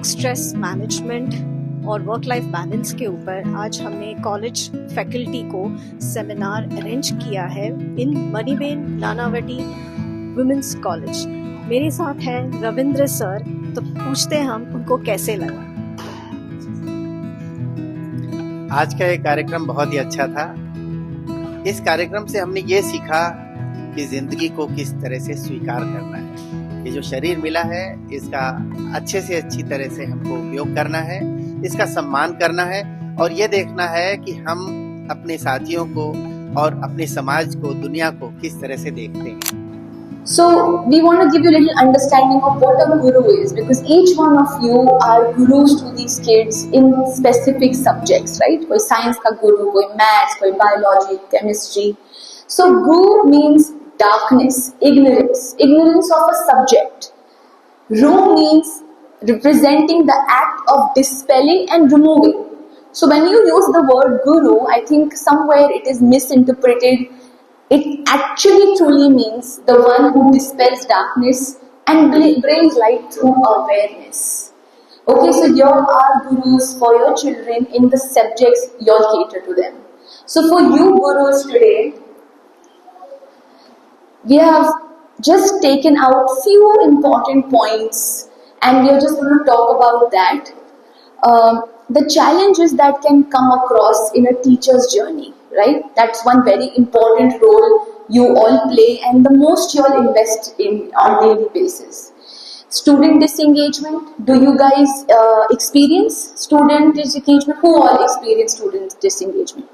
Work stress management और work life balance के ऊपर आज हमने कॉलेज फैकल्टी को सेमिनार अरेंज किया है इन मनीबेन नानावटी वुमेन्स कॉलेज। मेरे साथ है रविंद्र सर, तो पूछते हैं हम उनको कैसे लगा। आज का ये कार्यक्रम बहुत ही अच्छा था। इस कार्यक्रम से हमने ये सीखा कि जिंदगी को किस तरह से स्वीकार करना है। ये जो शरीर मिला है इसका अच्छे से अच्छी तरह से हमको उपयोग करना है, इसका सम्मान करना है और ये देखना है कि हम अपने साथियों को और अपने समाज को, दुनिया को किस तरह से देखते हैं। So we want to give you a little understanding of what a guru is, because each one of you are gurus to these kids in specific subjects, right? कोई science का guru, कोई maths, कोई biology, chemistry. So guru means darkness, ignorance of a subject. Ru means representing the act of dispelling and removing. So when you use the word guru, I think somewhere it is misinterpreted. It actually truly means the one who dispels darkness and brings light through awareness. Okay, so you are gurus for your children in the subjects you all cater to them. So for you gurus today, we have just taken out few important points and we are just going to talk about that. The challenges that can come across in a teacher's journey, right? That's one very important role you all play and the most you all invest in on daily basis. Student disengagement. Do you guys experience student disengagement? Who all experience student disengagement?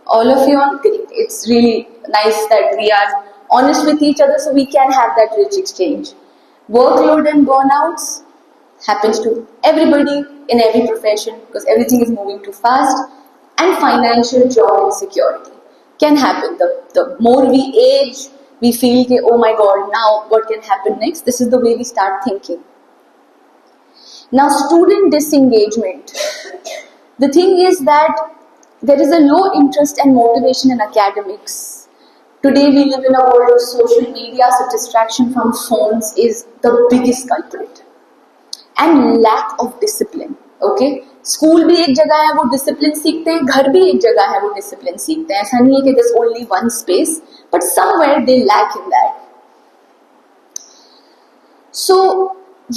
All of you all? Great. It's really nice that we are honest with each other so we can have that rich exchange. Workload and burnouts happens to everybody in every profession because everything is moving too fast. And financial job insecurity can happen. The more we age, we feel that, oh my god, now what can happen next? This is the way we start thinking. Now, student disengagement. The thing is that there is a low interest and motivation in academics. Today we live in a world of social media, so distraction from phones is the biggest culprit. And lack of discipline. Okay? School भी एक जगह है वो discipline सीखते हैं, घर भी एक जगह है वो डिसिप्लिन सीखते हैं। ऐसा नहीं है कि there's only one space, but somewhere they lack in that. So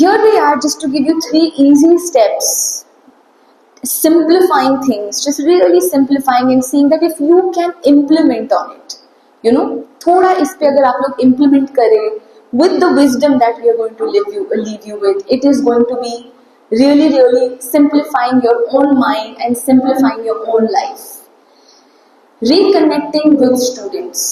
here we are, just to give you 3 easy steps, simplifying things, just really simplifying and seeing that if you can implement on it, you know, थोड़ा इस पे अगर आप लोग implement करें with the wisdom that we are going to leave you with, it is going to be really simplifying your own mind and simplifying your own life. Reconnecting with students.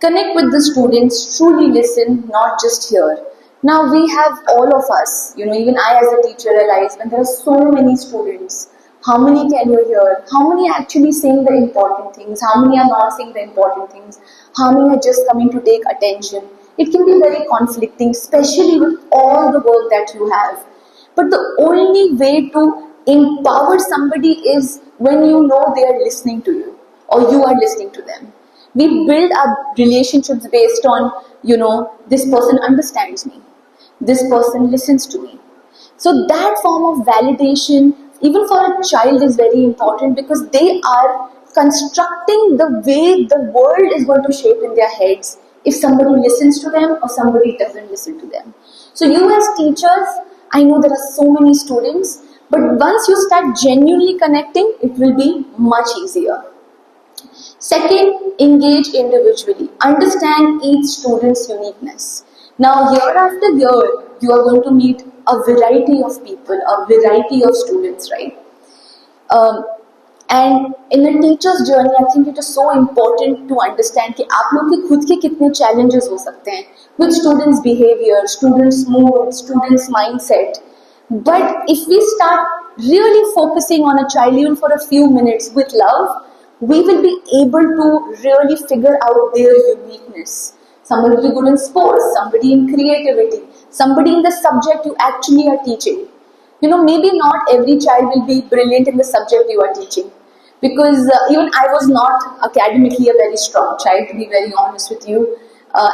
Connect with the students, truly listen, not just hear. Now we have all of us, you know, even I as a teacher realize when there are so many students, how many can you hear? How many are actually saying the important things? How many are not saying the important things? How many are just coming to take attention? It can be very conflicting, especially with all the work that you have. But the only way to empower somebody is when you know they are listening to you or you are listening to them. We build our relationships based on, you know, this person understands me. This person listens to me. So that form of validation, even for a child, is very important because they are constructing the way the world is going to shape in their heads if somebody listens to them or somebody doesn't listen to them. So you as teachers, I know there are so many students, but once you start genuinely connecting, it will be much easier. Second, engage individually. Understand each student's uniqueness. Now, year after year, you are going to meet a variety of people, a variety of students, right? And in a teacher's journey, I think it is so important to understand कि आप लोग के खुद के कितने challenges हो सकते हैं with students' behavior, students' mood, students' mindset. But if we start really focusing on a child even for a few minutes with love, we will be able to really figure out their uniqueness. Somebody will be good in sports, somebody in creativity, somebody in the subject you actually are teaching. You know, maybe not every child will be brilliant in the subject you are teaching. Because even I was not academically a very strong child, to be very honest with you.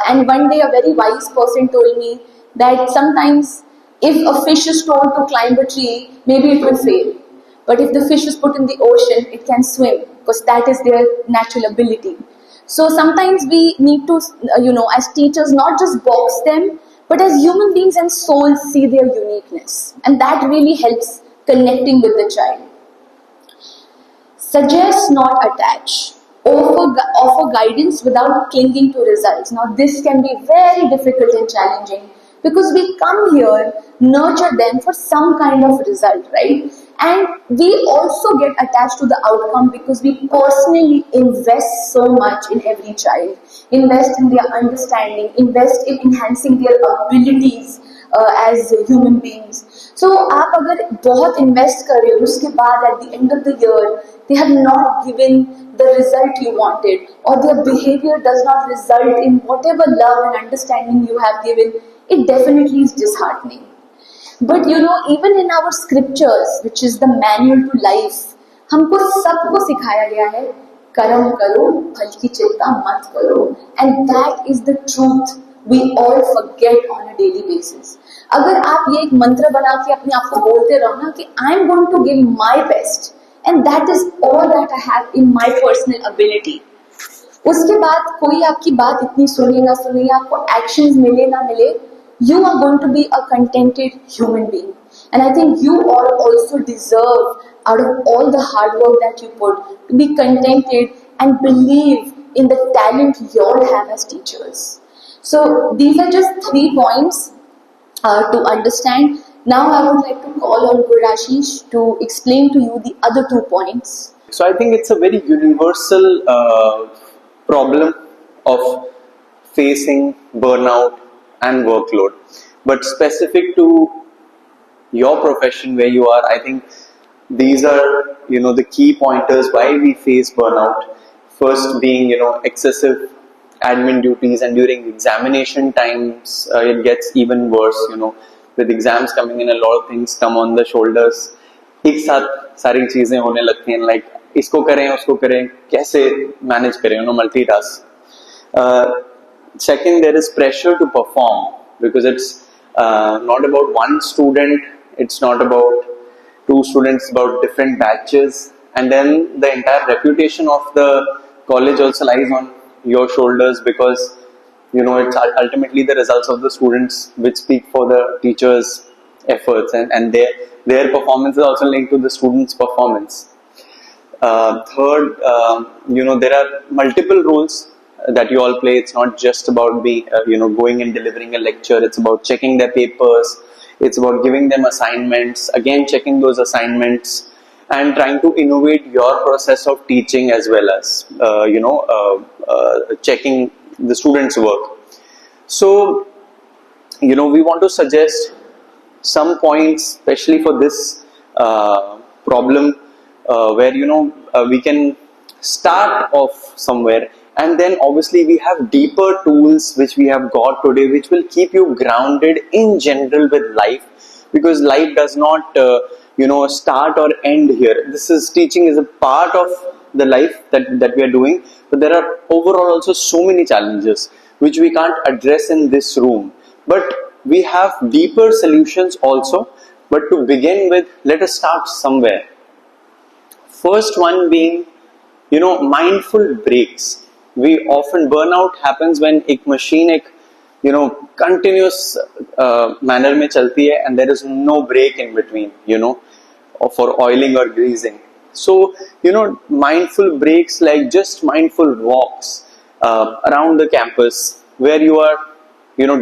And one day a very wise person told me that sometimes If a fish is told to climb a tree, maybe it will fail. But if the fish is put in the ocean, it can swim because that is their natural ability. So sometimes we need to, as teachers, not just box them, but as human beings and souls see their uniqueness. And that really helps connecting with the child. Suggest, not attach. Offer guidance without clinging to results. Now, this can be very difficult and challenging because we come here, nurture them for some kind of result, right? And we also get attached to the outcome because we personally invest so much in every child, invest in their understanding, invest in enhancing their abilities as human beings. So आप अगर बहुत invest कर रहे हो उसके बाद at the end of the year they have not given the result you wanted, or their behavior does not result in whatever love and understanding you have given, it definitely is disheartening. But even in our scriptures, which is the manual to life, हमको सबको सिखाया गया है कर्म करो फल की चिंता मत करो, and that is the truth we all forget on a daily basis. अगर आप ये एक मंत्र बना के अपने आप को बोलते रहो ना कि I am going to give my best and that is all that I have in my personal ability, उसके बाद कोई आपकी बात इतनी सुने ना सुने, आपको एक्शंस मिले ना मिले, you are going to be a contented human being. And I think you all also deserve, out of all the hard work that you put, to be contented and believe in the talent you all have as teachers. So these are just 3 points to understand. Now I would like to call on Gurashish to explain to you the other 2 points. So I think it's a very universal problem of facing burnout and workload. But specific to your profession where you are, I think these are, the key pointers why we face burnout. First being, excessive admin duties, and during examination times, it gets even worse, with exams coming in, a lot of things come on the shoulders. एक साथ सारी चीजें होने लगती हैं, like इसको करें उसको करें, कैसे manage करें, multitask. Second, there is pressure to perform because it's not about one student, it's not about 2 students, about different batches, and then the entire reputation of the college also lies on your shoulders because it's ultimately the results of the students which speak for the teachers' efforts, and their performance is also linked to the students' performance. Third, there are multiple roles that you all play. It's not just about going and delivering a lecture. It's about checking their papers. It's about giving them assignments, again checking those assignments, and trying to innovate your process of teaching as well as checking the students' work. So we want to suggest some points, especially for this problem, where we can start off somewhere, and then obviously we have deeper tools which we have got today which will keep you grounded in general with life, because life does not start or end here. Teaching is a part of the life that we are doing, but there are overall also so many challenges which we can't address in this room, but we have deeper solutions also. But to begin with, let us start somewhere. First one being mindful breaks. We often, burnout happens when एक machine continuous manner में चलती है and there is no break in between, for oiling or greasing. So mindful breaks, like just mindful walks around the campus where you are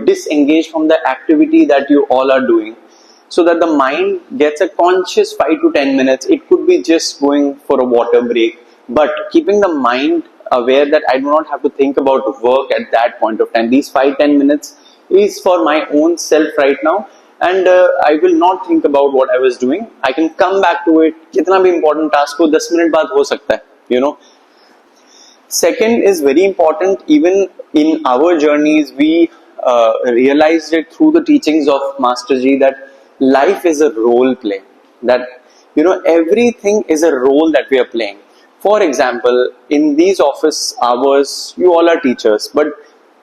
disengaged from the activity that you all are doing, so that the mind gets a conscious 5 to 10 minutes. It could be just going for a water break, but keeping the mind aware that I do not have to think about work at that point of time. These 5-10 minutes is for my own self right now, and I will not think about what I was doing. I can come back to it. कितना भी important task हो 10 minute बाद हो सकता है, Second is very important. Even in our journeys, we realized it through the teachings of MAAsterG that life is a role play. That everything is a role that we are playing. For example, in these office hours, you all are teachers, but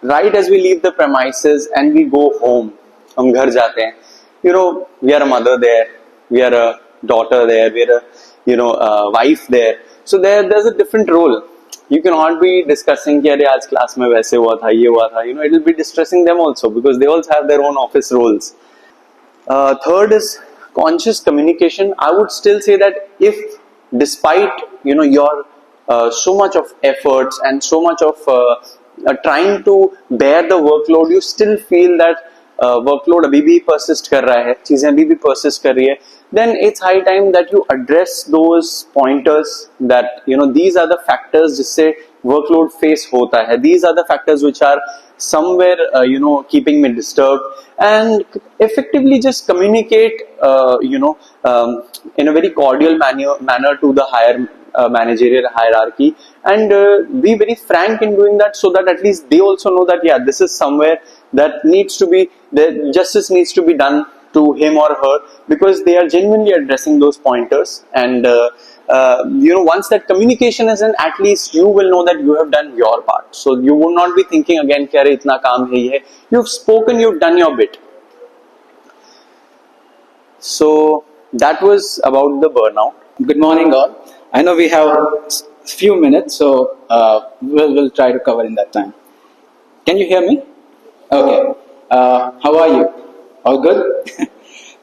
right as we leave the premises and we go home, हम घर जाते हैं, we are a mother there, we are a daughter there, we are a a wife there. So there's a different role. You cannot be discussing कि अरे आज class में वैसे हुआ था, ये हुआ था. It will be distressing them also because they also have their own office roles. Third is conscious communication. I would still say that if, despite your so much of efforts and so much of trying to bear the workload, you still feel that workload अभी भी persist कर रहा है, चीजें अभी भी persist कर रही है, then it's high time that you address those pointers that these are the factors जिससे workload face होता है. These are the factors which are somewhere keeping me disturbed, and effectively just communicate in a very cordial manner to the higher managerial hierarchy, and be very frank in doing that, so that at least they also know that this is somewhere that needs to be, the justice needs to be done to him or her, because they are genuinely addressing those pointers. And once that communication is in, at least you will know that you have done your part. So you will not be thinking again कि अरे इतना काम है ये. You've spoken, you've done your bit. So that was about the burnout. Good morning, all. I know we have a few minutes, so we'll try to cover in that time. Can you hear me? Okay. How are you? All good?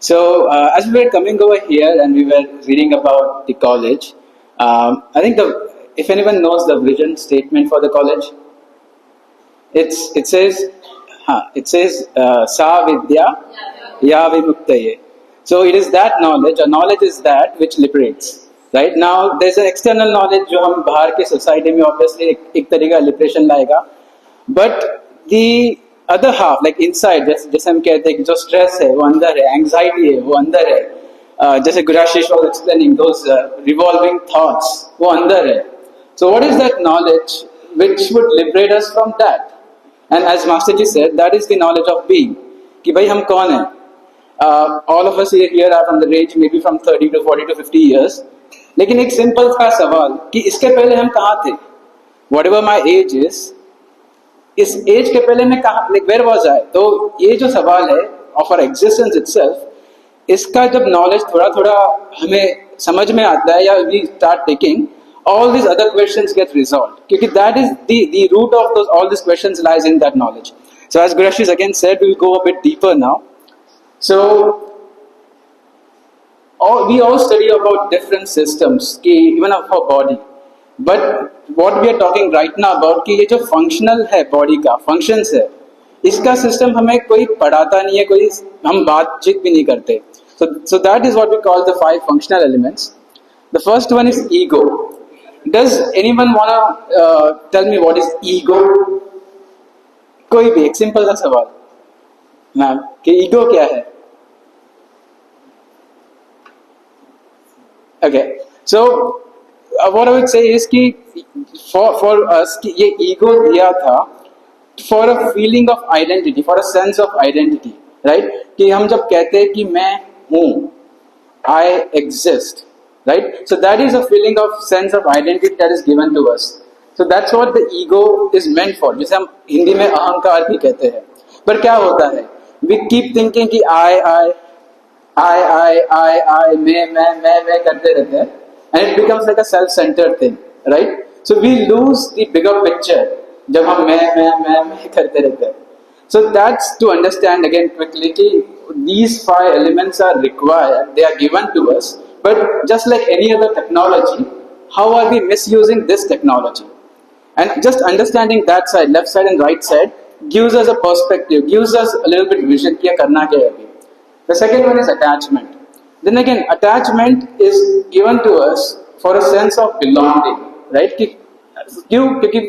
So as we were coming over here and we were reading about the college, I think if anyone knows the vision statement for the college, it says Sa Vidya Ya Vimuktaye. So it is that knowledge, or knowledge is that which liberates. Right now, there's an external knowledge जो हम बाहर के society में obviously एक तरीका liberation लाएगा, but the other half, like inside, जैसे हम कहते हैं कि जो stress है वो अंदर है, anxiety है वो अंदर है, जैसे Gurashish was explaining, those revolving thoughts वो अंदर है. So what is that knowledge which would liberate us from that? And as Master Ji said, that is the knowledge of being. कि भाई हम कौन हैं? All of us here are from the range maybe from 30 to 40 to 50 years. लेकिन एक simple का सवाल कि इसके पहले हम कहाँ थे? Whatever my age is, इस एज के पहले मैं कहाँ, like where was I? तो ये जो सवाल है of our existence itself, इसका जब knowledge थोड़ा थोड़ा हमें समझ में आता है, या we start taking, all these other questions get resolved. क्योंकि that is the root of all these questions lies in that knowledge. So as Gurashish again said, we will go a bit deeper now. So we all study about different systems, even of our body. But what we are talking right now about कि ये जो functional है body का functions है, इसका system हमें कोई पढ़ाता नहीं है, कोई हम बातचीत भी नहीं करते. So that is what we call the 5 functional elements. The first one is ego. Does anyone wanna tell me what is ego? कोई भी एक simple सा सवाल, मैम, कि ego क्या है? Okay, so what I would say is कि for us कि ये ego दिया था for a feeling of identity, for a sense of identity, right? कि हम जब कहते हैं कि मैं हूँ, I exist, right? So that is a feeling of sense of identity that is given to us. So that's what the ego is meant for. जिसे हम हिंदी में अहंकार भी कहते हैं. पर क्या होता है? We keep thinking कि I, मैं करते रहते हैं, and it becomes like a self-centered thing, right? So we lose the bigger picture जब हम मैं करते रहते हैं. So that's to understand again quickly कि these 5 elements are required, they are given to us, but just like any other technology, how are we misusing this technology? And just understanding that side, left side and right side, gives us a perspective, gives us a little bit vision क्या करना क्या है अभी. The second one is attachment. Then again, attachment is given to us for a sense of belonging, right? क्योंकि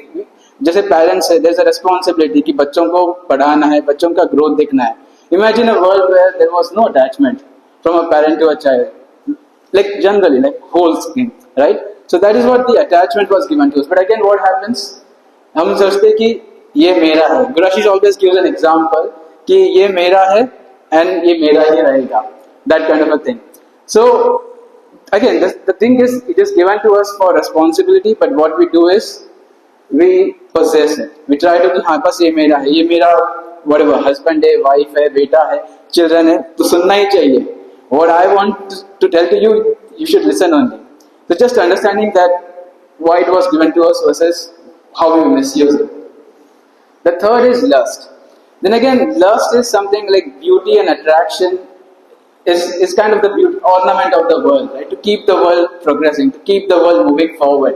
जैसे parents है, there's a responsibility कि बच्चों को पढ़ाना है, बच्चों का growth देखना है. Imagine a world where there was no attachment from a parent to a child, like generally, like whole scheme, right? So that is what the attachment was given to us. But again, what happens? हम सोचते कि ये मेरा है. Gurashish always gives an example कि ये मेरा है and ये मेरा ही रहेगा. That kind of a thing. So again, the thing is, it is given to us for responsibility, but what we do is we possess it. We try to कि हाँ बस ये मेरा है, ये मेरा whatever husband है, wife है, बेटा है, children है, तो सुनना ही चाहिए. What I want to tell to you, you should listen only. So just understanding that why it was given to us versus how we misuse it. The third is lust. Then again, lust is something like beauty and attraction is kind of the beauty, ornament of the world, right? To keep the world progressing, to keep the world moving forward.